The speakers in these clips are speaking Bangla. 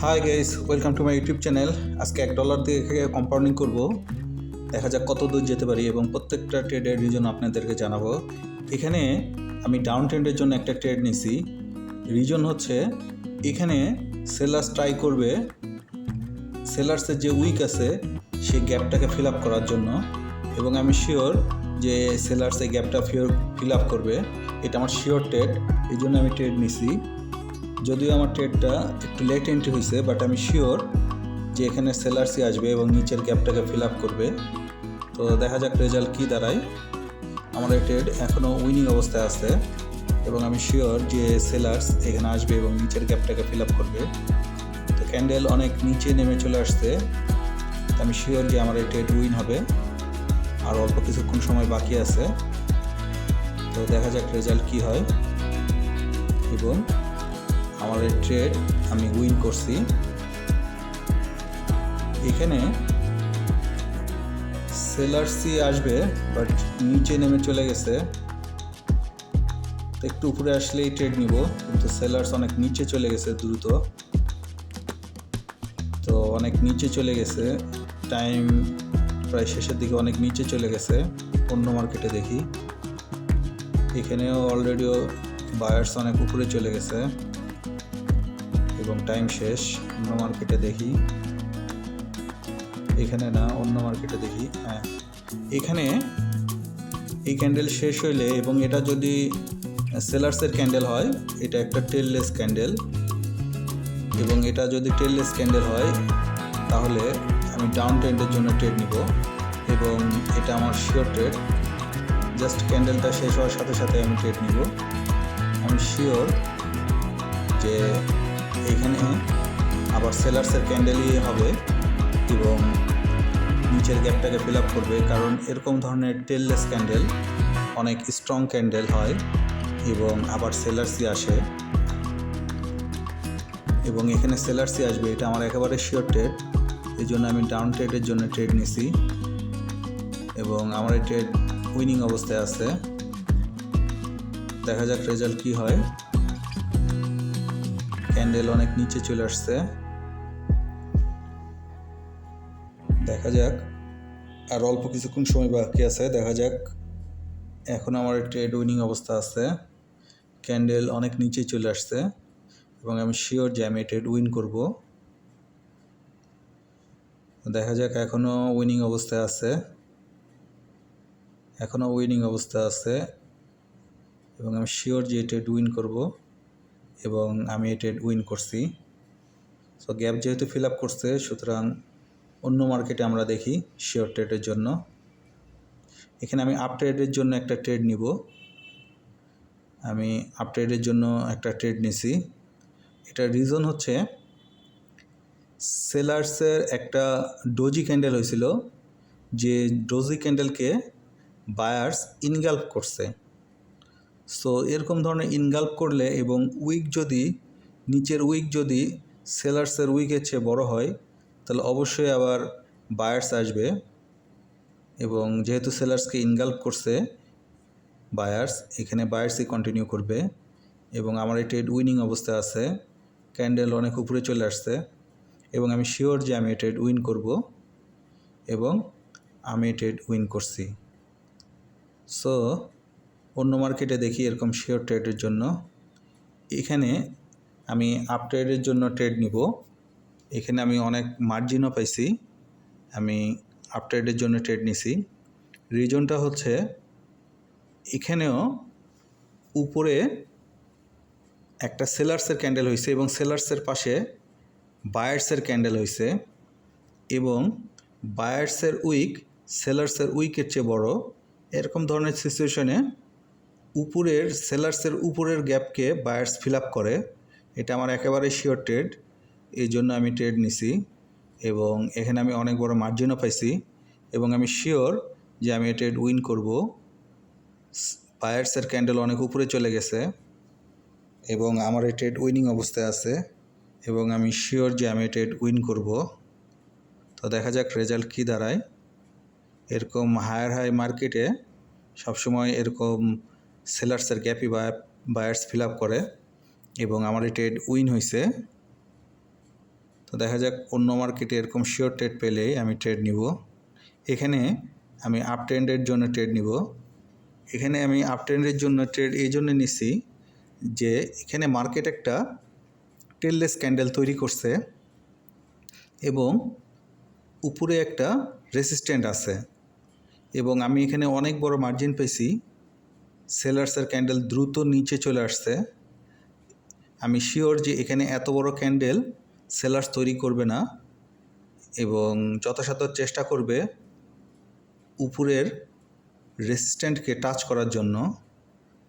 Hi guys, welcome to my YouTube channel. আজকে $1 দিয়ে কম্পাউন্ডিং করব, দেখা যাক কত দূর যেতে পারি এবং প্রত্যেকটা ট্রেডের রিজন আপনাদেরকে জানাবো। এখানে আমি ডাউন ট্রেন্ডের জন্য একটা ট্রেড নিছি। রিজন হচ্ছে এখানে সেলার্স ট্রাই করবে সেলার্সের যে উইক আছে সেই গ্যাপটাকে ফিল আপ করার জন্য, এবং আমি শিওর যে সেলার্স এই গ্যাপটা ফিল আপ করবে। এটা আমার শিওর ট্রেড, এই জন্য আমি ট্রেড নিছি। যদিও আমার ট্রেডটা একটু লেট এন্ট্রি হয়েছে, বাট আমি শিওর যে এখানে সেলার্সই আসবে এবং নিচের গ্যাপটাকে ফিল আপ করবে। তো দেখা যাক রেজাল্ট কী দাঁড়ায়। আমার এই ট্রেড এখনও উইনিং অবস্থায় আছে এবং আমি শিওর যে সেলার্স এখানে আসবে এবং নিচের গ্যাপটাকে ফিল আপ করবে। তো ক্যান্ডেল অনেক নিচে নেমে চলে আসছে, আমি শিওর যে আমার এই ট্রেড উইন হবে। আর অল্প কিছুক্ষণ সময় বাকি আছে, তো দেখা যাক রেজাল্ট কী হয়। এবং আমার এই ট্রেড আমি উইন করছি। এখানে সেলার্সই আসবে, বাট নিচে নেমে চলে গেছে। তো একটু উপরে আসলেই ট্রেড নিব, কিন্তু সেলার্স অনেক নিচে চলে গেছে দ্রুত। তো অনেক নিচে চলে গেছে, টাইম প্রায় শেষের দিকে অনেক নিচে চলে গেছে। অন্য মার্কেটে দেখি, এখানেও অলরেডিও বায়ার্স অনেক উপরে চলে গেছে এবং টাইম শেষ। অন্য মার্কেটে দেখি, এখানে না, অন্য মার্কেটে দেখি। হ্যাঁ, এখানে এই ক্যান্ডেল শেষ হইলে এবং এটা যদি সেলার্সের ক্যান্ডেল হয়, এটা একটা টেললেস ক্যান্ডেল, এবং এটা যদি টেললেস ক্যান্ডেল হয় তাহলে আমি ডাউন ট্রেন্ডের জন্য ট্রেড নিব এবং এটা আমার শিওর ট্রেড। জাস্ট ক্যান্ডেলটা শেষ হওয়ার সাথে সাথে আমি ট্রেড নিব। আমি শিওর যে এখানে আবার সেলার্সের ক্যান্ডেলই হবে এবং নিচের গ্যাপটাকে ফিল আপ করবে, কারণ এরকম ধরনের টেললেস ক্যান্ডেল অনেক স্ট্রং ক্যান্ডেল হয় এবং আবার সেলার্সই আসে এবং এখানে সেলার্সই আসবে। এটা আমার একেবারে শিওর ট্রেড, এই জন্য আমি ডাউন ট্রেডের জন্য ট্রেড নিছি এবং আমার এই ট্রেড উইনিং অবস্থায় আছে। দেখা যাক রেজাল্ট কী হয়। ক্যান্ডেল অনেক নিচে চলে আসছে, দেখা যাক। আর অল্প কিছুক্ষণ সময় বাকি আছে, দেখা যাক। এখন আমার ট্রেড উইনিং অবস্থা আছে, ক্যান্ডেল অনেক নিচে চলে আসছে এবং আমি শিওর যে আমি ট্রেড উইন করব। দেখা যাক, এখনও উইনিং অবস্থায় আছে, এখনও উইনিং অবস্থা আছে এবং আমি শিওর যে ট্রেড উইন করব এবং আমি ট্রেড উইন করছি। সো গ্যাপ যেহেতু ফিল আপ করছে, সুতরাং অন্য মার্কেটে আমরা দেখি শিওর ট্রেডের জন্য। এখানে আমি আপ ট্রেডের জন্য একটা ট্রেড নিব। আমি আপ ট্রেডের জন্য একটা ট্রেড নিছি। এটার রিজন হচ্ছে সেলার্সের একটা ডোজি ক্যান্ডেল হয়েছিল, যে ডোজি ক্যান্ডেলকে বায়ার্স ইনগাল্প করছে। সো এরকম ধরনের ইনগাল্প করলে এবং উইক যদি নিচের উইক যদি সেলার্সের উইকের চেয়ে বড় হয়, তাহলে অবশ্যই আবার বায়ার্স আসবে এবং যেহেতু সেলার্সকে ইনগাল্প করছে বায়ার্স, এখানে বায়ার্সই কন্টিনিউ করবে এবং আমার এই ট্রেড উইনিং অবস্থায় আছে। ক্যান্ডেল অনেক উপরে চলে আসছে এবং আমি শিওর যে আমি ট্রেড উইন করব এবং আমি ট্রেড উইন করছি। সো অন্য মার্কেটে দেখি এরকম শিওর ট্রেডের জন্য। এখানে আমি আপ ট্রেডের জন্য ট্রেড নিব। এখানে আমি অনেক মার্জিনও পাইছি, আমি আপ ট্রেডের জন্য ট্রেড নিছি। রিজনটা হচ্ছে এখানেও উপরে একটা সেলার্সের ক্যান্ডেল হয়েছে এবং সেলার্সের পাশে বায়ার্সের ক্যান্ডেল হয়েছে এবং বায়ার্সের উইক সেলার্সের উইকের চেয়ে বড়। এরকম ধরনের সিচুয়েশনে উপরের সেলার্সের উপরের গ্যাপকে বায়ার্স ফিল আপ করে। এটা আমার একেবারে শিওর ট্রেড, এই জন্য আমি ট্রেড নিছি এবং এখানে আমি অনেক বড় মার্জিনও পাইছি এবং আমি শিওর যে আমি ট্রেড উইন করব। বায়ার্সের ক্যান্ডেল অনেক উপরে চলে গেছে এবং আমার এই ট্রেড উইনিং অবস্থায় আছে এবং আমি শিওর যে আমি ট্রেড উইন করব। তো দেখা যাক রেজাল্ট কী দাঁড়ায়। এরকম হায়ার হাই মার্কেটে সবসময় এরকম সেলার্সের গ্যাপই বায়ার্স ফিল আপ করে এবং আমার এই ট্রেড উইন হয়েছে। তো দেখা যাক অন্য মার্কেটে এরকম শিওর ট্রেড পেলে আমি ট্রেড নিব। এখানে আমি আপ ট্রেন্ডের জন্য ট্রেড নিব। এখানে আমি আপ ট্রেন্ডের জন্য ট্রেড এই জন্য নিছি যে এখানে মার্কেট একটা টেললেস ক্যান্ডেল তৈরি করছে এবং উপরে একটা রেসিস্ট্যান্ট আছে এবং আমি এখানে অনেক বড় মার্জিন পেয়েছি। সেলার্সের ক্যান্ডেল দ্রুত নিচে চলে আসছে। আমি শিওর যে এখানে এত বড় ক্যান্ডেল সেলার্স তৈরি করবে না এবং যথাসাধ্য চেষ্টা করবে উপরের রেসিস্ট্যান্টকে টাচ করার জন্য।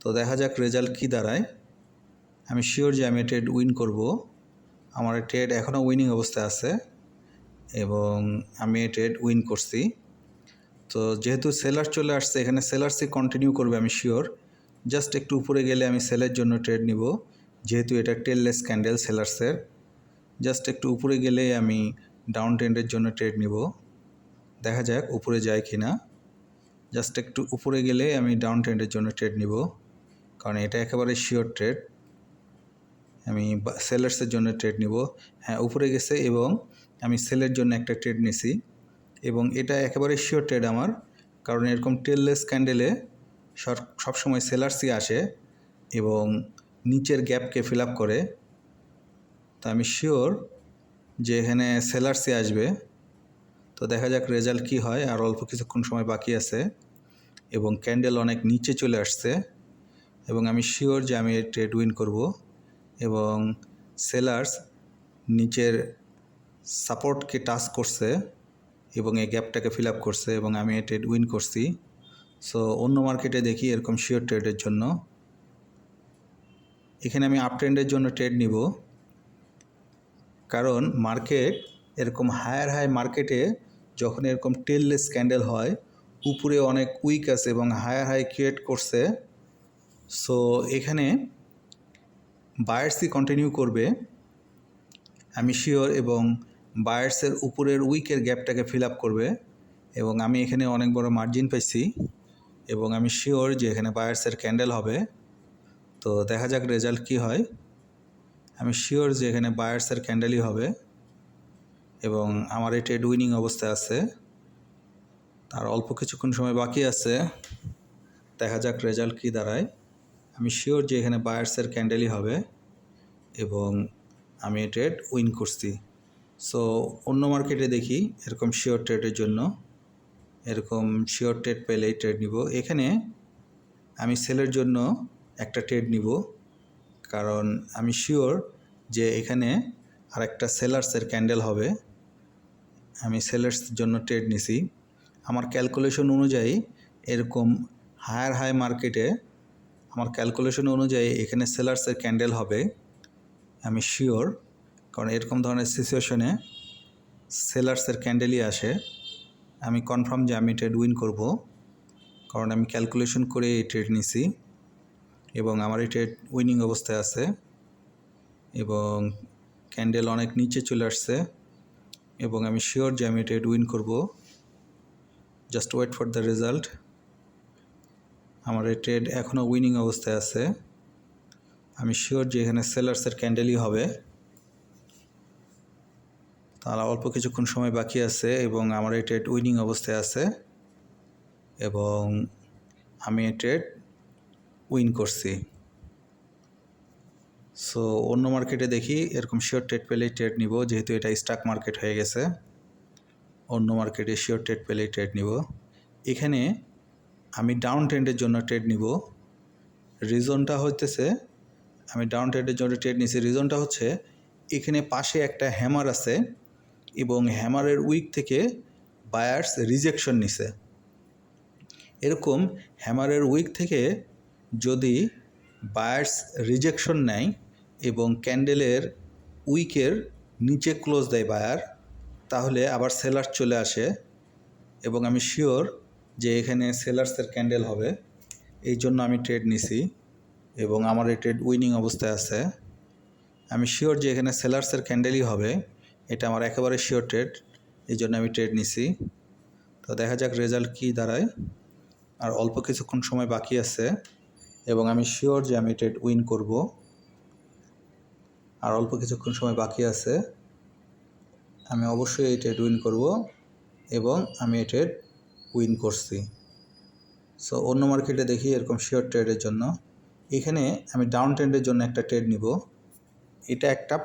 তো দেখা যাক রেজাল্ট কী দাঁড়ায়। আমি শিওর যে আমি ট্রেড উইন করব। আমার ট্রেড এখনও উইনিং অবস্থায় আছে এবং আমি ট্রেড উইন করছি। তো যেহেতু সেলার চলে আসছে এখানে সেলার্সই কন্টিনিউ করবে আমি শিওর। জাস্ট একটু উপরে গেলে আমি সেলের জন্য ট্রেড নিব, যেহেতু এটা টেললেস ক্যান্ডেল সেলার্সের। জাস্ট একটু উপরে গেলে আমি ডাউন ট্রেন্ডের জন্য ট্রেড নিব। দেখা যাক উপরে যায় কি না। জাস্ট একটু উপরে গেলে আমি ডাউন ট্রেন্ডের জন্য ট্রেড নিব, কারণ এটা একেবারে শিওর ট্রেড। আমি সেলার্সের জন্য ট্রেড নিব। হ্যাঁ, উপরে গেছে এবং আমি সেলের জন্য একটা ট্রেড নিছি এবং এটা একেবারে শিওর ট্রেড আমার, কারণ এরকম টেললেস ক্যান্ডেলে সবসময় সেলার্সই আসে এবং নিচের গ্যাপকে ফিল আপ করে। তো আমি শিওর যে এখানে সেলার্সই আসবে। তো দেখা যাক রেজাল্ট কী হয়। আর অল্প কিছুক্ষণ সময় বাকি আছে এবং ক্যান্ডেল অনেক নিচে চলে আসছে এবং আমি শিওর যে আমি ট্রেড উইন করব এবং সেলার্স নিচের সাপোর্টকে টাচ করছে এবং এই গ্যাপটাকে ফিল আপ করছে এবং আমি ট্রেড উইন করছি। সো অন্য মার্কেটে দেখি এরকম শিওর ট্রেডের জন্য। এখানে আমি আপ ট্রেন্ডের জন্য ট্রেড নিব, কারণ মার্কেট এরকম হাই মার্কেটে যখন এরকম টেললেস ক্যান্ডেল হয়, উপরে অনেক উইক আছে এবং হাই ক্রিয়েট করছে। সো এখানে বায়ার্সই কন্টিনিউ করবে আমি শিওর এবং বায়ার্সের উপরের উইকের গ্যাপটাকে ফিল আপ করবে এবং আমি এখানে অনেক বড় মার্জিন পাইছি এবং আমি শিওর যে এখানে বায়ার্সের ক্যান্ডেল হবে। তো দেখা যাক রেজাল্ট কী হয়। আমি শিওর যে এখানে বায়ার্সের ক্যান্ডেলই হবে এবং আমার এই ট্রেড উইনিং অবস্থায় আছে। তার অল্প কিছুক্ষণ সময় বাকি আছে, দেখা যাক রেজাল্ট কী দাঁড়ায়। আমি শিওর যে এখানে বায়ার্সের ক্যান্ডেলই হবে এবং আমি ট্রেড উইন করছি। সো অন্য মার্কেটে দেখি এরকম শিওর ট্রেডের জন্য, এরকম শিওর ট্রেড পেলেই ট্রেড নিব। এখানে আমি সেলের জন্য একটা ট্রেড নিব, কারণ আমি শিওর যে এখানে আরেকটা সেলার্সের ক্যান্ডেল হবে। আমি সেলার্স জন্য ট্রেড নিছি। আমার ক্যালকুলেশন অনুযায়ী এরকম হাই মার্কেটে আমার ক্যালকুলেশন অনুযায়ী এখানে সেলার্সের ক্যান্ডেল হবে আমি শিওর, কারণ এরকম ধরনের সিচুয়েশনে সেলার্সের ক্যান্ডেলই আসে। আমি কনফার্ম যে আমি ট্রেড উইন করব, কারণ আমি ক্যালকুলেশন করে এই ট্রেড নিছি এবং আমার এই ট্রেড উইনিং অবস্থায় আছে এবং ক্যান্ডেল অনেক নিচে চলে আসছে এবং আমি শিওর যে আমি ট্রেড উইন করব। Just wait for the result. আমার এই ট্রেড এখনও উইনিং অবস্থায় আছে। আমি শিওর যে এখানে সেলার্সের ক্যান্ডেলই হবে। তাহলে অল্প কিছুক্ষণ সময় বাকি আছে এবং আমার এই ট্রেড উইনিং অবস্থায় আছে এবং আমি এই ট্রেড উইন করছি। সো অন্য মার্কেটে দেখি এরকম শিওর ট্রেড পেলেই ট্রেড নিব, যেহেতু এটা স্টক মার্কেট হয়ে গেছে। অন্য মার্কেটে শিওর ট্রেড পেলেই ট্রেড নিব। এখানে আমি ডাউন ট্রেন্ডের জন্য ট্রেড নিব। রিজনটা হইতেছে, আমি ডাউন ট্রেন্ডের জন্য ট্রেড নিছি, রিজনটা হচ্ছে এখানে পাশে একটা হ্যামার আছে এবং হ্যামারের উইক থেকে বায়ার্স রিজেকশন নিছে। এরকম হ্যামারের উইক থেকে যদি বায়ার্স রিজেকশন নেয় এবং ক্যান্ডেলের উইকের নিচে ক্লোজ দেয় বায়ার, তাহলে আবার সেলার্স চলে আসে এবং আমি শিওর যে এখানে সেলার্সের ক্যান্ডেল হবে। এই জন্য আমি ট্রেড নিছি এবং আমার এই ট্রেড উইনিং অবস্থায় আছে। আমি শিওর যে এখানে সেলার্সের ক্যান্ডেলই হবে, এটা আমার একেবারে শিওর ট্রেড, এই জন্য আমি ট্রেড নিছি। তো দেখা যাক রেজাল্ট কী দাঁড়ায়। আর অল্প কিছুক্ষণ সময় বাকি আছে এবং আমি শিওর যে আমি ট্রেড উইন করব। আর অল্প কিছুক্ষণ সময় বাকি আছে আমি অবশ্যই এই ট্রেড উইন করব এবং আমি এই ট্রেড উইন করছি। সো অন্য মার্কেটে দেখি এরকম শিওর ট্রেডের জন্য এখানে আমি ডাউন ট্রেন্ডের জন্য একটা ট্রেড নিব। এটা একটা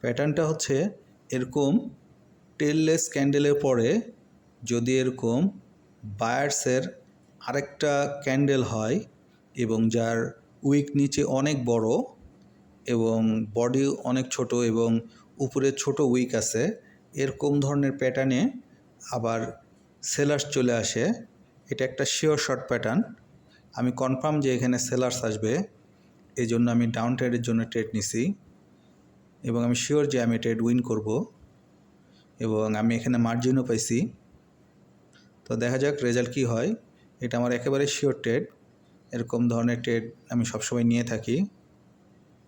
প্যাটার্নটা হচ্ছে এরকম টেললেস ক্যান্ডেলের পরে যদি এরকম বায়ার্সের আরেকটা ক্যান্ডেল হয় এবং যার উইক নিচে অনেক বড় এবং বডি অনেক ছোট এবং উপরে ছোট উইক আছে, এরকম ধরনের প্যাটার্নে আবার সেলার্স চলে আসে, এটা একটা শিওর শর্ট প্যাটার্ন। আমি কনফার্ম যে এখানে সেলার্স আসবে, এই জন্য আমি ডাউন ট্রেডের জন্য ট্রেড নিছি এবং আমি শিওর যে আমি ট্রেড উইন করব এবং আমি এখানে মার্জিনও পাইছি। তো দেখা যাক রেজাল্ট কী হয়। এটা আমার একেবারে শিওর ট্রেড, এরকম ধরনের ট্রেড আমি সবসময় নিয়ে থাকি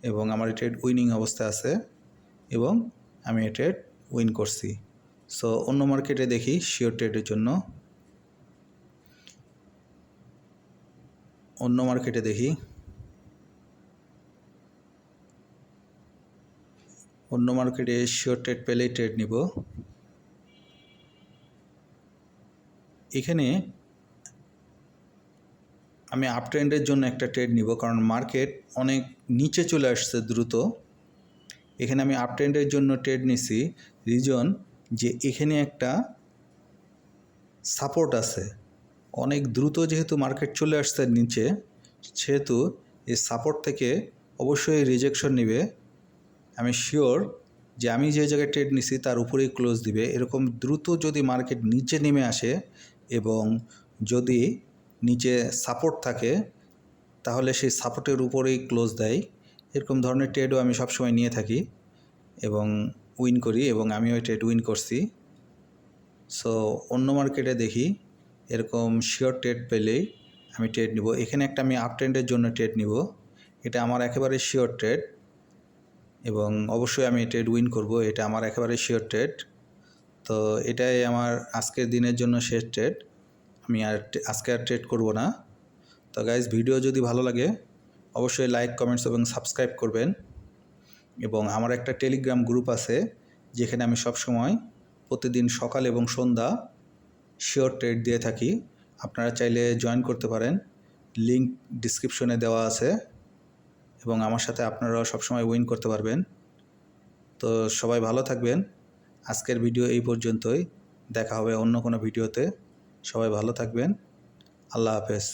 এবং আমার ট্রেড উইনিং অবস্থা আছে এবং আমি এই ট্রেড উইন করছি। সো অন্য মার্কেটে দেখি শিওর ট্রেডের জন্য। অন্য মার্কেটে দেখি অন্য মার্কেটে শিওর ট্রেড পেলেই ট্রেড নিব। এখানে আমি আপ ট্রেন্ডের জন্য একটা ট্রেড নিব কারণ মার্কেট অনেক নিচে চলে আসছে দ্রুত। এখানে আমি আপ ট্রেন্ডের জন্য ট্রেড নিছি রিজন যে এখানে একটা সাপোর্ট আছে, অনেক দ্রুত যেহেতু মার্কেট চলে আসছে নিচে, সেহেতু এই সাপোর্ট থেকে অবশ্যই রিজেকশন নেবে। আমি শিওর যে আমি যে জায়গায় ট্রেড নিছি তার উপরেই ক্লোজ দিবে। এরকম দ্রুত যদি মার্কেট নিচে নেমে আসে এবং যদি নিচে সাপোর্ট থাকে তাহলে সেই সাপোর্টের উপরেই ক্লোজ দেয়। এরকম ধরনের ট্রেডও আমি সবসময় নিয়ে থাকি এবং উইন করি এবং আমি ওই ট্রেড উইন করছি। সো অন্য মার্কেটে দেখি এরকম শিওর ট্রেড পেলেই আমি ট্রেড নিব। এখানে একটা আমি আপ ট্রেন্ডের জন্য ট্রেড নিব, এটা আমার একেবারে শিওর ট্রেড এবং অবশ্যই আমি ট্রেড উইন করব, এটা আমার একেবারে শিওর ট্রেড। তো এটাই আমার আজকের দিনের জন্য শেষ ট্রেড, আমি আজকে আর ট্রেড করব না। তো গাইজ, ভিডিও যদি ভালো লাগে অবশ্যই লাইক, কমেন্টস এবং সাবস্ক্রাইব করবেন এবং আমার একটা টেলিগ্রাম গ্রুপ আছে যেখানে আমি সবসময় প্রতিদিন সকাল এবং সন্ধ্যা শিওর ট্রেড দিয়ে থাকি। আপনারা চাইলে জয়েন করতে পারেন, লিংক ডিসক্রিপশনে দেওয়া আছে এবং আমার সাথে আপনারাও সবসময় উইন করতে পারবেন। তো সবাই ভালো থাকবেন। আজকের ভিডিও এই পর্যন্তই, দেখা হবে অন্য কোনো ভিডিওতে। সবাই ভালো থাকবেন। আল্লাহ হাফেজ।